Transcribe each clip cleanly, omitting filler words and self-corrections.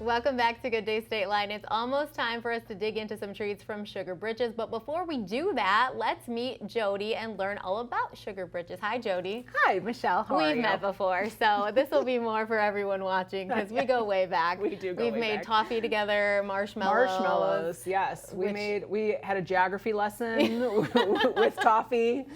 Welcome back to Good Day State Line. It's almost time for us to dig into some treats from Sugar Britches, but before we do that, let's meet Jody and learn all about Sugar Britches. Hi, Jody. Hi, Michelle. How are you? We've met before, so this will be more for everyone watching because we go way back. We do go We've way made back. toffee together, marshmallows. Marshmallows, yes. We had a geography lesson with toffee.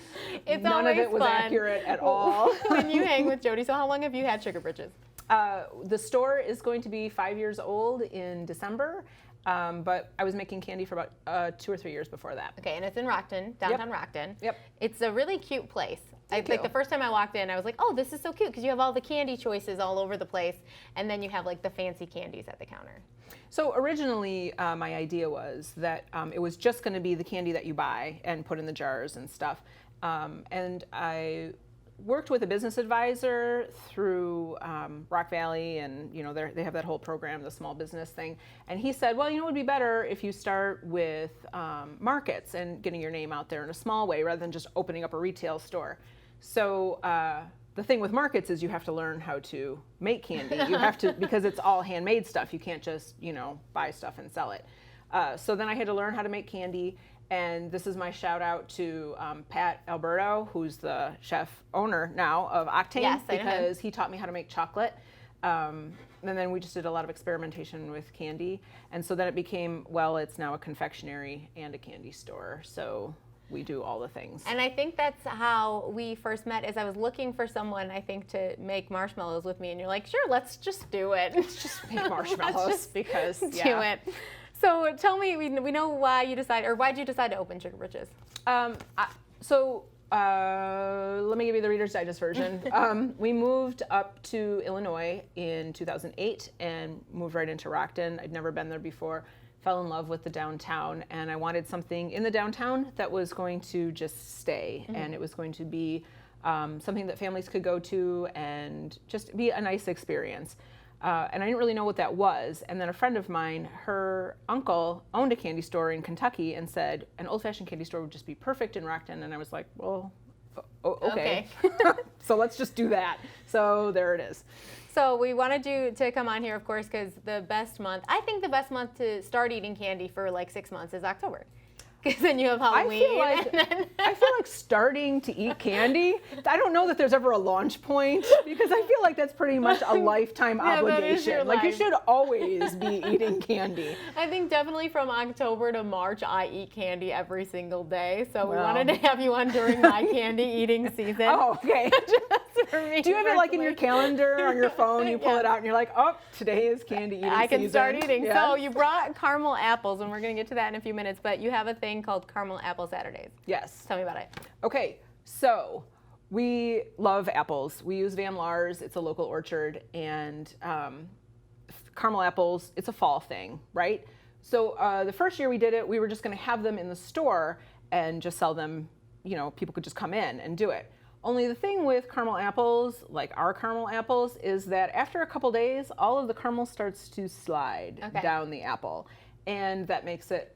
It's None of it was fun. accurate at all. When you hang with Jody. So how long have you had Sugar Britches? The store is going to be 5 years old in December, but I was making candy for about 2 or 3 years before that. Okay, and it's in Rockton, downtown Rockton. Yep. It's a really cute place. Thank Like you. the first time I walked in, I was like, oh, this is so cute because you have all the candy choices all over the place, and then you have like the fancy candies at the counter. So originally, my idea was that it was just going to be the candy that you buy and put in the jars and stuff. And I worked with a business advisor through Rock Valley, and they have that whole program, the small business thing. And he said, well, it would be better if you start with markets and getting your name out there in a small way rather than just opening up a retail store. So the thing with markets is you have to learn how to make candy. You have to, because it's all handmade stuff. You can't just buy stuff and sell it. So then I had to learn how to make candy. And this is my shout out to Pat Alberto, who's the chef owner now of Octane, Yes, I know him. because he taught me how to make chocolate. And then we just did a lot of experimentation with candy. And so then it became, well, it's now a confectionery and a candy store. So we do all the things. And I think that's how we first met, is I was looking for someone, I think, to make marshmallows with me. And you're like, sure, let's just do it. Let's just make marshmallows Let's just because, do yeah. it. So tell me, we know why you decided, or why did you decide to open Sugar Britches? Let me give you the Reader's Digest version. We moved up to Illinois in 2008 and moved right into Rockton. I'd never been there before. Fell in love with the downtown, and I wanted something in the downtown that was going to just stay, and it was going to be something that families could go to and just be a nice experience. And I didn't really know what that was. And then a friend of mine, her uncle owned a candy store in Kentucky and said an old-fashioned candy store would just be perfect in Rockton. And I was like, well, okay. So let's just do that. So there it is. So we wanted you to come on here, of course, because the best month, I think the best month to start eating candy for like 6 months is October. Because then you have Halloween. I feel like starting to eat candy, I don't know that there's ever a launch point, because I feel like that's pretty much a lifetime obligation. Like you should always be eating candy. I think definitely from October to March, I eat candy every single day. So we wanted to have you on during my candy eating season. Oh, okay. Just for me. Do you have it like in your calendar on your phone? You pull it out and you're like, oh, today is candy eating season. I can start eating. Yeah. So you brought caramel apples, and we're going to get to that in a few minutes, but you have a thing called Caramel Apple Saturdays. Yes. Tell me about it. Okay, so we love apples. We use Van Laar's. It's a local orchard, and caramel apples, it's a fall thing, right? So the first year we did it, we were just going to have them in the store and just sell them, people could just come in and do it. Only the thing with caramel apples, like our caramel apples, is that after a couple days, all of the caramel starts to slide down the apple, and that makes it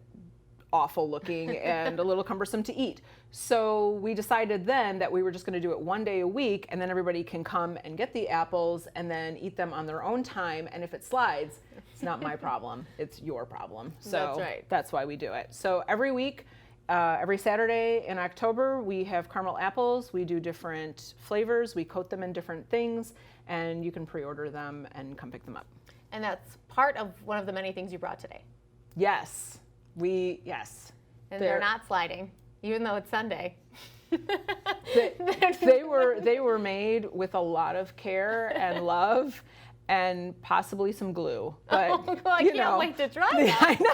awful looking and a little cumbersome to eat. So we decided then that we were just going to do it 1 day a week, and then everybody can come and get the apples and then eat them on their own time. And if it slides, it's not my problem, it's your problem. So that's right. That's why we do it. So every week, every Saturday in October, we have caramel apples. We do different flavors. We coat them in different things, and you can pre-order them and come pick them up. And that's part of one of the many things you brought today. Yes. Yes. And they're not sliding, even though it's Sunday. They were made with a lot of care and love, and possibly some glue. But I can't wait to try that. I know.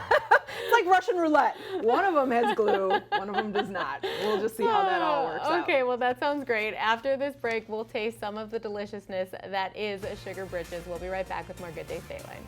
It's like Russian roulette. One of them has glue, one of them does not. We'll just see how that all works out. Okay, well that sounds great. After this break, we'll taste some of the deliciousness that is Sugar Britches. We'll be right back with more Good Day State Line.